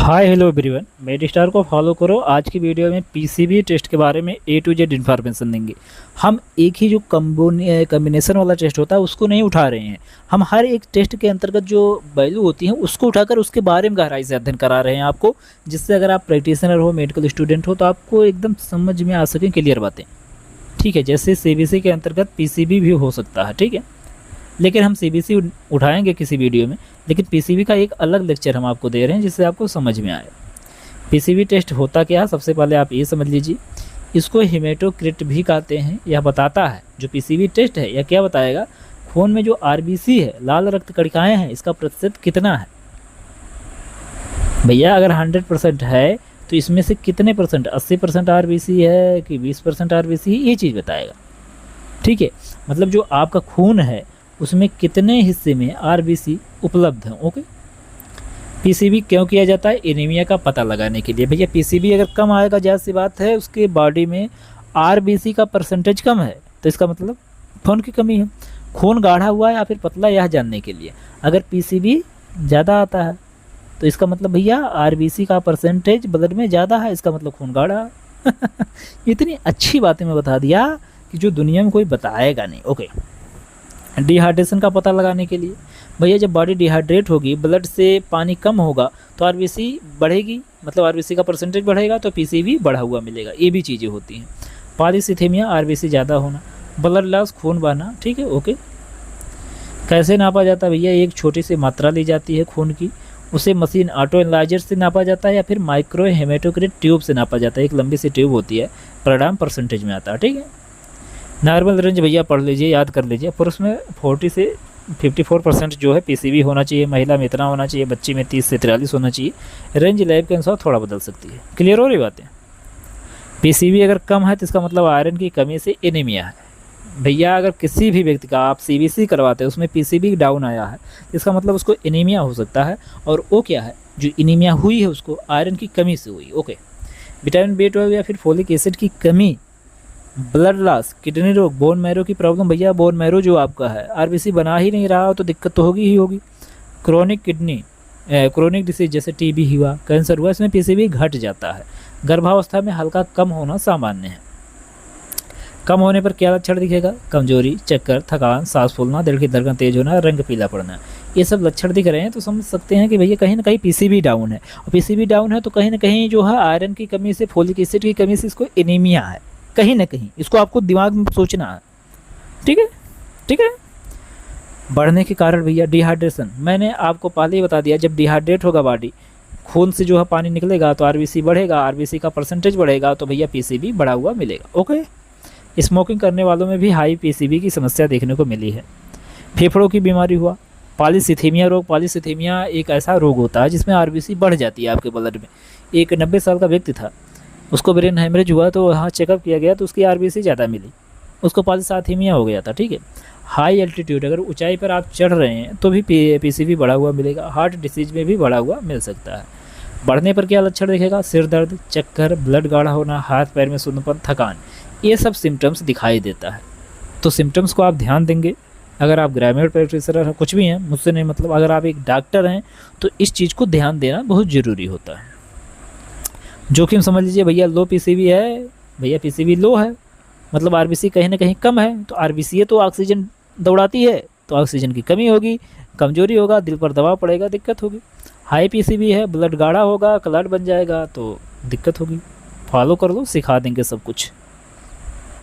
Hi hello everyone, मेडिस्टार को follow करो। आज की वीडियो में पीसीबी टेस्ट के बारे में ए टू जेड इन्फॉर्मेशन देंगे। हम एक ही जो कम्बिनेशन वाला टेस्ट होता है उसको नहीं उठा रहे हैं। हम हर एक टेस्ट के अंतर्गत जो वैल्यू होती हैं उसको उठाकर उसके बारे में गहराई से अध्ययन करा रहे हैं आपको, जिससे अगर आप प्रैक्टिशनर हो, मेडिकल स्टूडेंट हो, तो आपको एकदम समझ में आ सकें क्लियर बातें। ठीक है, जैसे सीबीसी के अंतर्गत पीसीबी भी हो सकता है। ठीक है, लेकिन हम सीबीसी उठाएंगे किसी वीडियो में, लेकिन पीसीबी का एक अलग लेक्चर हम आपको दे रहे हैं जिससे आपको समझ में आए। पीसीबी टेस्ट होता क्या है, सबसे पहले आप ये समझ लीजिए। इसको हेमेटोक्रिट भी कहते हैं। यह बताता है, जो पीसीबी टेस्ट है यह क्या बताएगा, खून में जो आरबीसी है, लाल रक्त कणिकाएँ हैं, इसका प्रतिशत कितना है। भैया अगर 100% है तो इसमें से कितने परसेंट, 80% आरबीसी है कि 20% आरबीसी है, ये चीज़ बताएगा। ठीक है, मतलब जो आपका खून है उसमें कितने हिस्से में आरबीसी उपलब्ध हैं। ओके, पीसीबी क्यों किया जाता है, एनीमिया का पता लगाने के लिए। भैया पीसीबी अगर कम आएगा, जाहिर सी बात है उसके बॉडी में आरबीसी का परसेंटेज कम है, तो इसका मतलब खून की कमी है। खून गाढ़ा हुआ है या फिर पतला, यह जानने के लिए। अगर पीसीबी ज़्यादा आता है तो इसका मतलब भैया आरबीसी का परसेंटेज ब्लड में ज़्यादा है, इसका मतलब खून गाढ़ा है। इतनी अच्छी बातें मैं बता दिया कि जो दुनिया में कोई बताएगा नहीं। ओके, डिहाइड्रेशन का पता लगाने के लिए, भैया जब बॉडी डिहाइड्रेट होगी, ब्लड से पानी कम होगा तो आरबीसी बढ़ेगी, मतलब आरबीसी का परसेंटेज बढ़ेगा तो पीसीबी बढ़ा हुआ मिलेगा। ये भी चीज़ें होती हैं। पॉलीसिथेमिया, आरबीसी ज़्यादा होना, ब्लड लॉस, खून बहना। ठीक है, ओके। कैसे नापा जाता है भैया, एक छोटी सी मात्रा ली जाती है खून की, उसे मशीन ऑटो एनालाइजर से नापा जाता है या फिर माइक्रो हेमेटोक्रिट ट्यूब से नापा जाता है। एक लंबी सी ट्यूब होती है, परिणाम परसेंटेज में आता है। ठीक है, नॉर्मल रेंज भैया पढ़ लीजिए, याद कर लीजिए। पुरुष में 40 से 54% जो है पीसीबी होना चाहिए, महिला में इतना होना चाहिए, बच्ची में 30 से 43 होना चाहिए। रेंज लैब के अनुसार थोड़ा बदल सकती है। क्लियर हो रही बातें। पीसीबी अगर कम है तो इसका मतलब आयरन की कमी से एनीमिया है। भैया अगर किसी भी व्यक्ति का आप सीबीसी करवाते हैं उसमें पीसीबी डाउन आया है, इसका मतलब उसको एनीमिया हो सकता है। और वो क्या है, जो एनीमिया हुई है उसको आयरन की कमी से हुई। ओके, विटामिन B12 या फिर फोलिक एसिड की कमी, ब्लड लॉस, किडनी रोग, बोन मैरो की प्रॉब्लम। भैया बोन मैरो जो आपका है आरबीसी बना ही नहीं रहा हो तो दिक्कत तो होगी ही होगी। क्रोनिक डिसीज जैसे टीबी हुआ, कैंसर हुआ, इसमें पीसीबी घट जाता है। गर्भावस्था में हल्का कम होना सामान्य है। कम होने पर क्या लक्षण दिखेगा, कमजोरी, चक्कर, थकान, सांस फूलना, दिल की धड़कन तेज होना, रंग पीला पड़ना। ये सब लक्षण दिख रहे हैं तो समझ सकते हैं कि भैया कहीं ना कहीं पीसीबी डाउन है। और पीसीबी डाउन है तो कहीं ना कहीं जो है आयरन की कमी से, फोलिक एसिड की कमी से इसको एनीमिया है कहीं ना कहीं। इसको आपको दिमाग में सोचना है। ठीक है, ठीक है। बढ़ने के कारण भैया डिहाइड्रेशन, मैंने आपको पहले ही बता दिया, जब डिहाइड्रेट होगा बॉडी, खून से जो है पानी निकलेगा तो आरबीसी बढ़ेगा, आरबीसी का परसेंटेज बढ़ेगा तो भैया पीसीबी बढ़ा हुआ मिलेगा। ओके, स्मोकिंग करने वालों में भी हाई पीसीबी की समस्या देखने को मिली है। फेफड़ों की बीमारी हुआ, पॉलीसिथेमिया रोग। पॉलीसिथेमिया एक ऐसा रोग होता है जिसमें आरबीसी बढ़ जाती है आपके ब्लड में। एक 90 साल का व्यक्ति था, उसको ब्रेन हेमरेज हुआ तो वहाँ चेकअप किया गया तो उसकी आरबीसी ज़्यादा मिली, उसको पॉलीसाइथेमिया हो गया था। ठीक है, हाई एल्टीट्यूड, अगर ऊंचाई पर आप चढ़ रहे हैं तो भी पीसीबी बढ़ा हुआ मिलेगा। हार्ट डिसीज में भी बढ़ा हुआ मिल सकता है। बढ़ने पर क्या लक्षण दिखेगा, सिर दर्द, चक्कर, ब्लड गाढ़ा होना, हाथ पैर में सूंदपन, थकान, ये सब सिम्टम्स दिखाई देता है। तो सिम्टम्स को आप ध्यान देंगे। अगर आप ग्रामीण प्रैक्टिशनर हैं, कुछ भी हैं, मुझसे नहीं मतलब, अगर आप एक डॉक्टर हैं तो इस चीज़ को ध्यान देना बहुत ज़रूरी होता है। जोखिम समझ लीजिए भैया, लो पीसीबी है, भैया पीसीबी लो है, मतलब आरबीसी कहीं ना कहीं कम है। तो आरबीसी तो ऑक्सीजन दौड़ाती है, तो ऑक्सीजन की कमी होगी, कमजोरी होगा, दिल पर दबाव पड़ेगा, दिक्कत होगी। हाई पीसीबी है, ब्लड गाढ़ा होगा, क्लॉट बन जाएगा तो दिक्कत होगी। फॉलो कर लो, सिखा देंगे सब कुछ।